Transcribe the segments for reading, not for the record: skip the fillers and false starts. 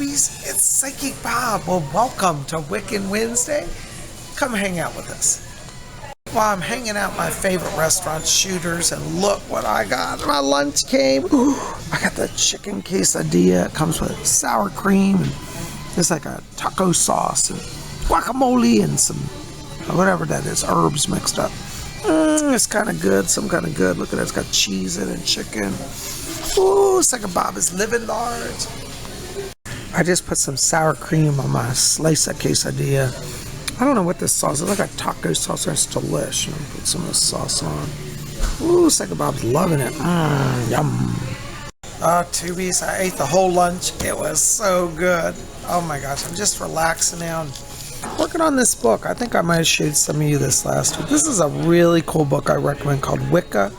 tubies, it's Psychic Bob. Well, welcome to Wiccan Wednesday. Come hang out with us. While I'm hanging out at my favorite restaurant, Shooters, and look what I got. My lunch came. Ooh, I got the chicken quesadilla. It comes with sour cream, and it's like a taco sauce, and guacamole, and some, whatever that is, herbs mixed up. It's kind of good, some kind of good. Look at that, it's got cheese in it, chicken. Ooh, Psychic Bob is living large. I just put some sour cream on my slice of quesadilla. I don't know what this sauce is. It's like a taco sauce. It's delish. I'm gonna put some of this sauce on. Ooh, Psychic Bob's loving it. Yum. Tubies, I ate the whole lunch. It was so good. Oh my gosh, I'm just relaxing now and working on this book. I think I might have showed some of you this last week. This is a really cool book I recommend called Wicca,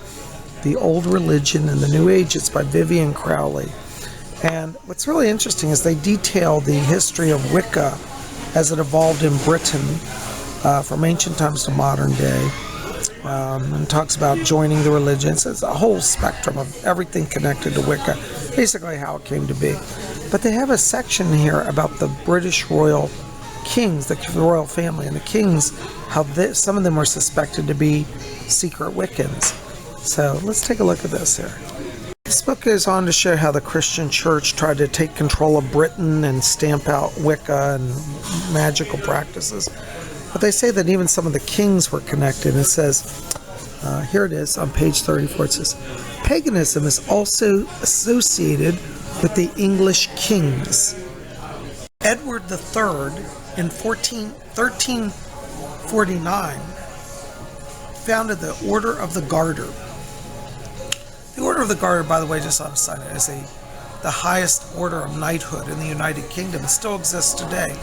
The Old Religion and the New Age. It's by Vivian Crowley. And what's really interesting is they detail the history of Wicca as it evolved in Britain from ancient times to modern day, and talks about joining the religions. It's a whole spectrum of everything connected to Wicca, basically how it came to be. But they have a section here about the British royal kings, the royal family, and the kings, how some of them were suspected to be secret Wiccans. So let's take a look at this here. This book goes on to show how the Christian church tried to take control of Britain and stamp out Wicca and magical practices. But they say that even some of the kings were connected. It says, here it is on page 34, it says, paganism is also associated with the English kings. Edward III in 1349 founded the Order of the Garter. The Order of the Garter, by the way, just on a side note, is the highest order of knighthood in the United Kingdom. It still exists today.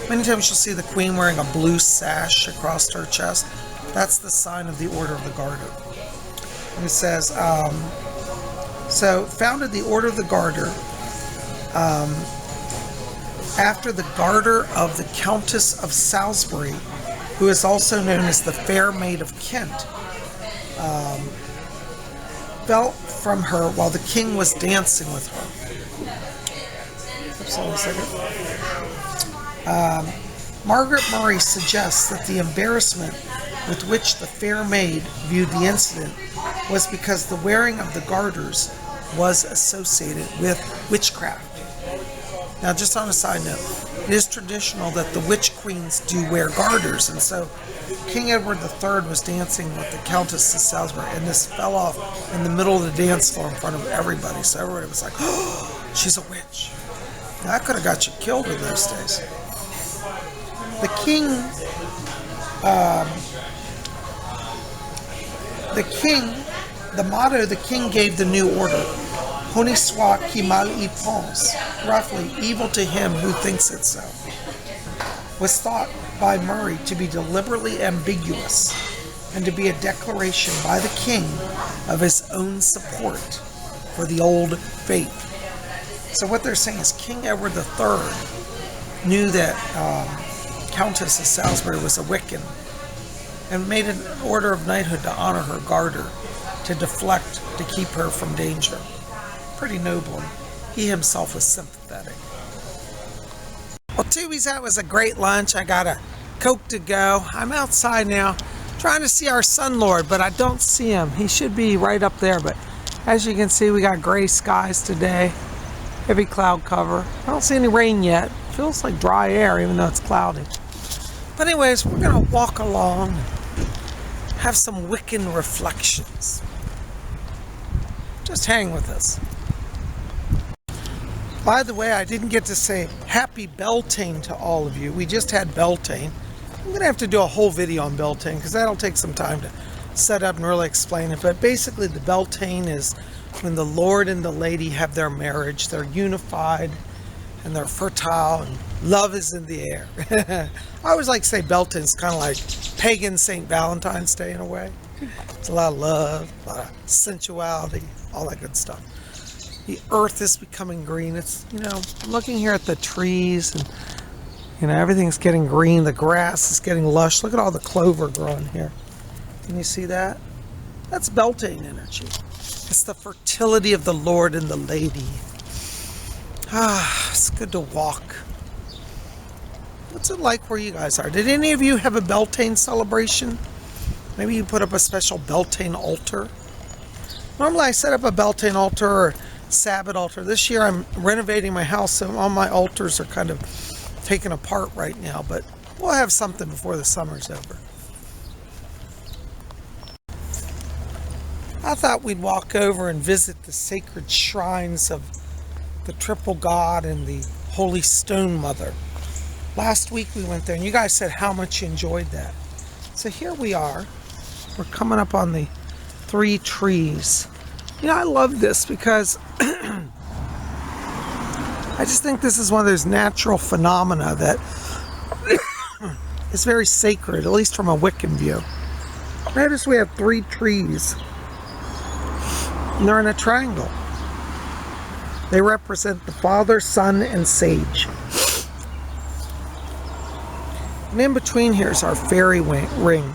Many times you'll see the Queen wearing a blue sash across her chest. That's the sign of the Order of the Garter. And it says, so founded the Order of the Garter after the Garter of the Countess of Salisbury, who is also known as the Fair Maid of Kent, fell from her while the king was dancing with her. Oops, hold on a second. Margaret Murray suggests that the embarrassment with which the fair maid viewed the incident was because the wearing of the garters was associated with witchcraft. Now, just on a side note, it is traditional that the witch queens do wear garters, and so King Edward III was dancing with the Countess of Salisbury, and this fell off in the middle of the dance floor in front of everybody. So everybody was like, oh, she's a witch. Now, that could have got you killed in those days. The motto the king gave the new order, Honi soit qui mal y pense, roughly, evil to him who thinks it so, was thought by Murray to be deliberately ambiguous and to be a declaration by the king of his own support for the old faith. So what they're saying is King Edward III knew that Countess of Salisbury was a Wiccan and made an order of knighthood to honor her garter, to deflect, to keep her from danger. Pretty noble. He himself was sympathetic. Well, Tubies, that was a great lunch. I got a Coke to go. I'm outside now trying to see our Sun Lord, but I don't see him. He should be right up there, but as you can see, we got gray skies today. Heavy cloud cover. I don't see any rain yet. Feels like dry air, even though it's cloudy. But anyways, we're going to walk along and have some Wiccan reflections. Just hang with us. By the way, I didn't get to say happy Beltane to all of you. We just had Beltane. I'm going to have to do a whole video on Beltane because that'll take some time to set up and really explain it. But basically, the Beltane is when the Lord and the lady have their marriage. They're unified and they're fertile and love is in the air. I always like to say Beltane is kind of like pagan St. Valentine's Day in a way. It's a lot of love, a lot of sensuality, all that good stuff. The earth is becoming green. It's, I'm looking here at the trees and, everything's getting green. The grass is getting lush. Look at all the clover growing here. Can you see that? That's Beltane energy. It's the fertility of the Lord and the lady. It's good to walk. What's it like where you guys are? Did any of you have a Beltane celebration? Maybe you put up a special Beltane altar. Normally I set up a Beltane altar or Sabbath altar. This year I'm renovating my house, so all my altars are kind of taken apart right now, but we'll have something before the summer's over. I thought we'd walk over and visit the sacred shrines of the Triple God and the Holy Stone Mother. Last week we went there and you guys said how much you enjoyed that. So here we are. We're coming up on the 3 trees. You know, I love this because I just think this is one of those natural phenomena that is very sacred, at least from a Wiccan view. Notice we have 3 trees, and they're in a triangle. They represent the Father, Son, and Sage. And in between here is our fairy ring.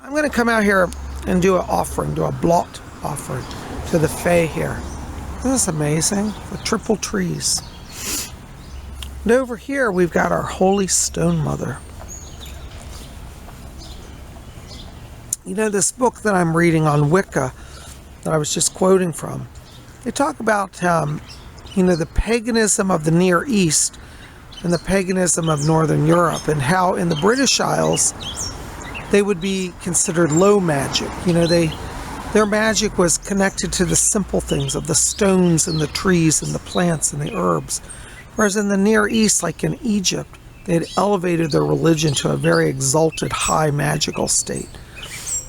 I'm going to come out here and do an offering, do a blot offering to the Fae here. Isn't this amazing? The triple trees. And over here we've got our Holy Stone Mother. You know, this book that I'm reading on Wicca that I was just quoting from, they talk about, you know, the paganism of the Near East and the paganism of Northern Europe, and how in the British Isles they would be considered low magic. You know, their magic was connected to the simple things of the stones and the trees and the plants and the herbs. Whereas in the Near East, like in Egypt, they had elevated their religion to a very exalted, high magical state.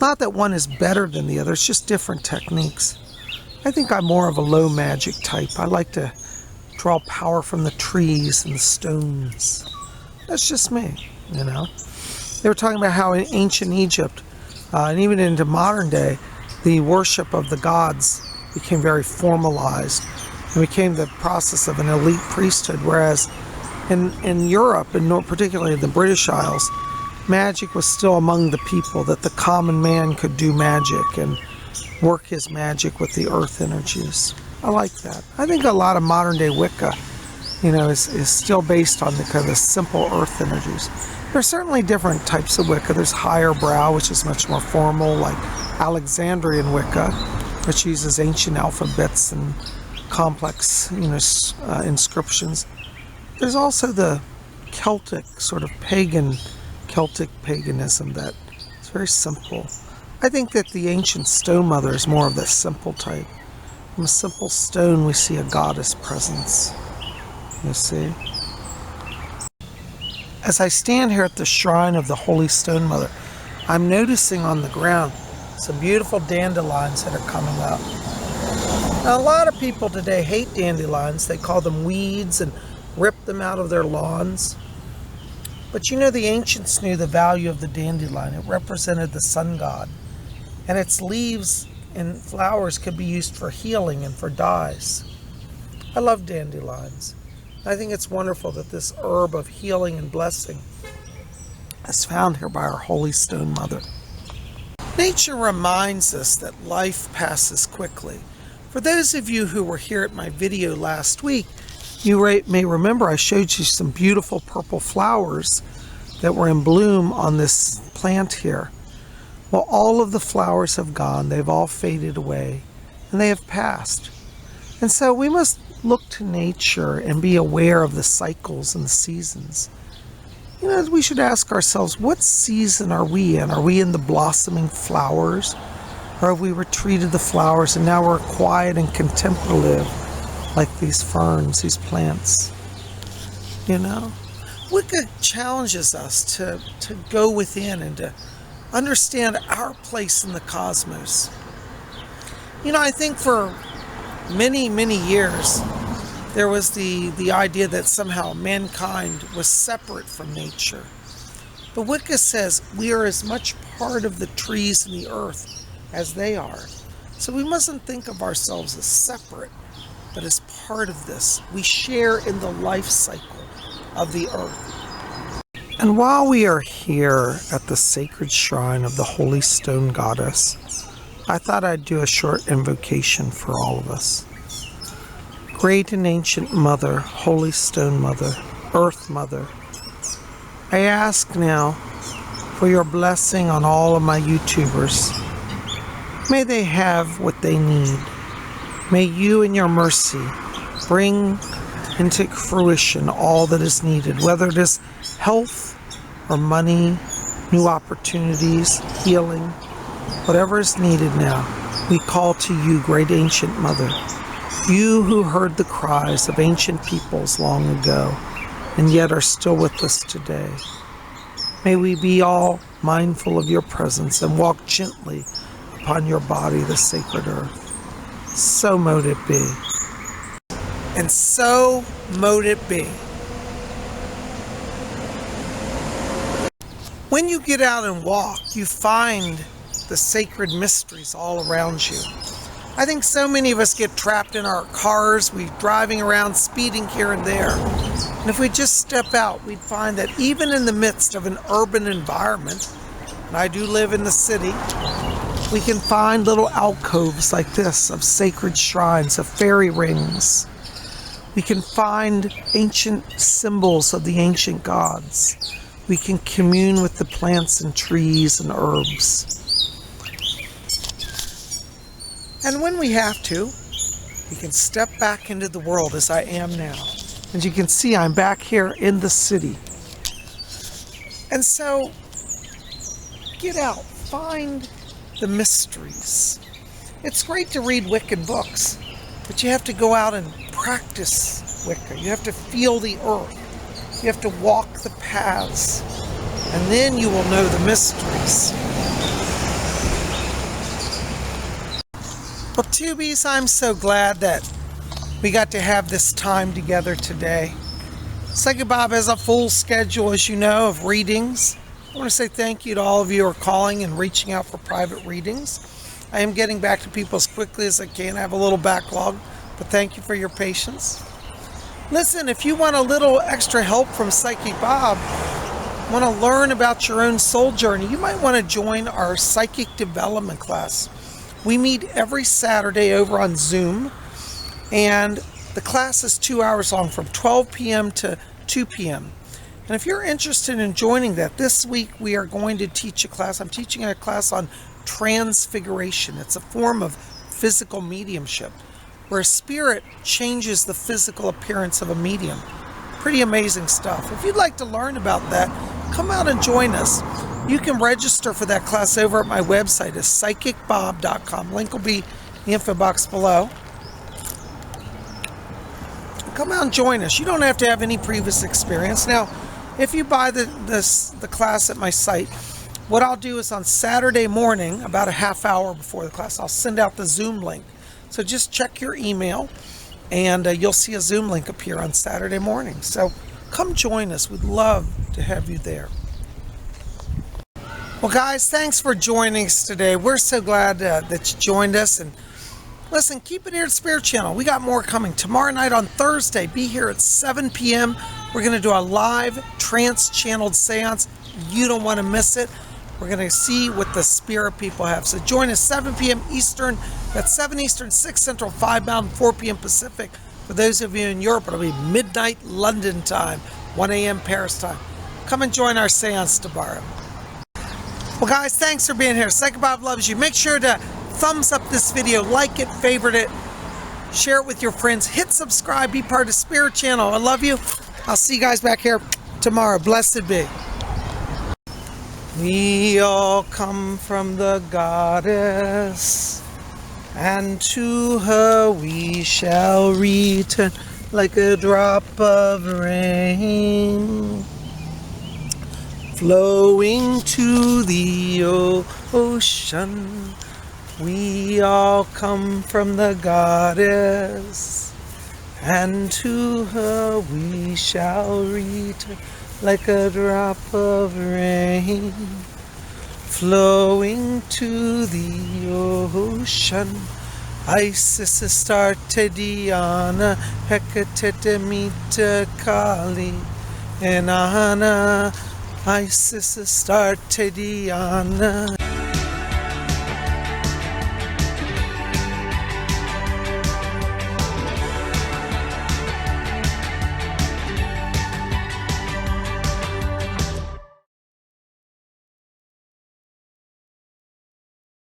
Not that one is better than the other, it's just different techniques. I think I'm more of a low magic type. I like to draw power from the trees and the stones. That's just me, you know. They were talking about how in ancient Egypt, and even into modern day, the worship of the gods became very formalized and became the process of an elite priesthood, whereas in Europe, and particularly the British Isles, magic was still among the people, that the common man could do magic and work his magic with the earth energies. I like that. I think a lot of modern day Wicca, you know, is still based on the kind of the simple earth energies. There's certainly different types of Wicca. There's higher brow, which is much more formal, like Alexandrian Wicca, which uses ancient alphabets and complex, you know, inscriptions. There's also the Celtic, sort of Celtic paganism that is very simple. I think that the ancient Stone Mother is more of the simple type. From a simple stone we see a goddess presence. You see? As I stand here at the shrine of the Holy Stone Mother, I'm noticing on the ground some beautiful dandelions that are coming up. Now, a lot of people today hate dandelions. They call them weeds and rip them out of their lawns. But you know, the ancients knew the value of the dandelion. It represented the sun god. And its leaves and flowers could be used for healing and for dyes. I love dandelions. I think it's wonderful that this herb of healing and blessing is found here by our Holy Stone Mother. Nature reminds us that life passes quickly. For those of you who were here at my video last week, you may remember I showed you some beautiful purple flowers that were in bloom on this plant here. Well, all of the flowers have gone, they've all faded away, and they have passed. And so we must look to nature and be aware of the cycles and the seasons. You know, we should ask ourselves, what season are we in? Are we in the blossoming flowers? Or have we retreated the flowers and now we're quiet and contemplative like these ferns, these plants? You know? Wicca challenges us to go within and to understand our place in the cosmos. You know, I think for many, many years, there was the idea that somehow mankind was separate from nature. But Wicca says we are as much part of the trees and the earth as they are. So we mustn't think of ourselves as separate, but as part of this. We share in the life cycle of the earth. And while we are here at the sacred shrine of the Holy Stone Goddess, I thought I'd do a short invocation for all of us. Great and ancient Mother, Holy Stone Mother, Earth Mother, I ask now for your blessing on all of my YouTubers. May they have what they need. May you in your mercy bring into fruition all that is needed, whether it is health or money, new opportunities, healing, whatever is needed now. We call to you, great ancient Mother, you who heard the cries of ancient peoples long ago and yet are still with us today. May we be all mindful of your presence and walk gently upon your body, the sacred earth. So mote it be. And so mote it be. When you get out and walk, you find the sacred mysteries all around you. I think so many of us get trapped in our cars, we're driving around, speeding here and there. And if we just step out, we'd find that even in the midst of an urban environment, and I do live in the city, we can find little alcoves like this of sacred shrines, of fairy rings. We can find ancient symbols of the ancient gods. We can commune with the plants and trees and herbs. And when we have to, we can step back into the world as I am now. As you can see, I'm back here in the city. And so, get out, find the mysteries. It's great to read Wiccan books, but you have to go out and practice Wicca. You have to feel the earth. You have to walk the paths, and then you will know the mysteries. Well, Tubies, I'm so glad that we got to have this time together today. PsychicBob has a full schedule, as you know, of readings. I want to say thank you to all of you who are calling and reaching out for private readings. I am getting back to people as quickly as I can. I have a little backlog, but thank you for your patience. Listen, if you want a little extra help from PsychicBob, want to learn about your own soul journey, you might want to join our psychic development class. We meet every Saturday over on Zoom, and the class is 2 hours long from 12 p.m. to 2 p.m. And if you're interested in joining that, this week we are going to teach a class. I'm teaching a class on transfiguration. It's a form of physical mediumship, where a spirit changes the physical appearance of a medium. Pretty amazing stuff. If you'd like to learn about that, come out and join us. You can register for that class over at my website at PsychicBob.com. Link will be in the info box below. Come out and join us. You don't have to have any previous experience. Now, if you buy the class at my site, what I'll do is on Saturday morning, about a half hour before the class, I'll send out the Zoom link. So just check your email, and you'll see a Zoom link appear on Saturday morning. So come join us. We'd love to have you there. Well, guys, thanks for joining us today. We're so glad that you joined us. And listen, keep it here at Spirit Channel. We got more coming. Tomorrow night on Thursday, be here at 7 p.m. We're going to do a live trance-channeled seance. You don't want to miss it. We're going to see what the spirit people have. So join us 7 p.m. Eastern. That's 7 Eastern, 6 Central, 5 Mountain, 4 p.m. Pacific. For those of you in Europe, it'll be midnight London time, 1 a.m. Paris time. Come and join our seance tomorrow. Well, guys, thanks for being here. PsychicBob loves you. Make sure to thumbs up this video, like it, favorite it, share it with your friends, hit subscribe, be part of Spirit Channel. I love you. I'll see you guys back here tomorrow. Blessed be. We all come from the goddess, and to her we shall return like a drop of rain, flowing to the ocean. We all come from the goddess, and to her we shall return like a drop of rain, flowing to the ocean. Isis, Astarte, Diana, Hecate, Demeter, Kali, and Anna. Isis, Astarte, Diana.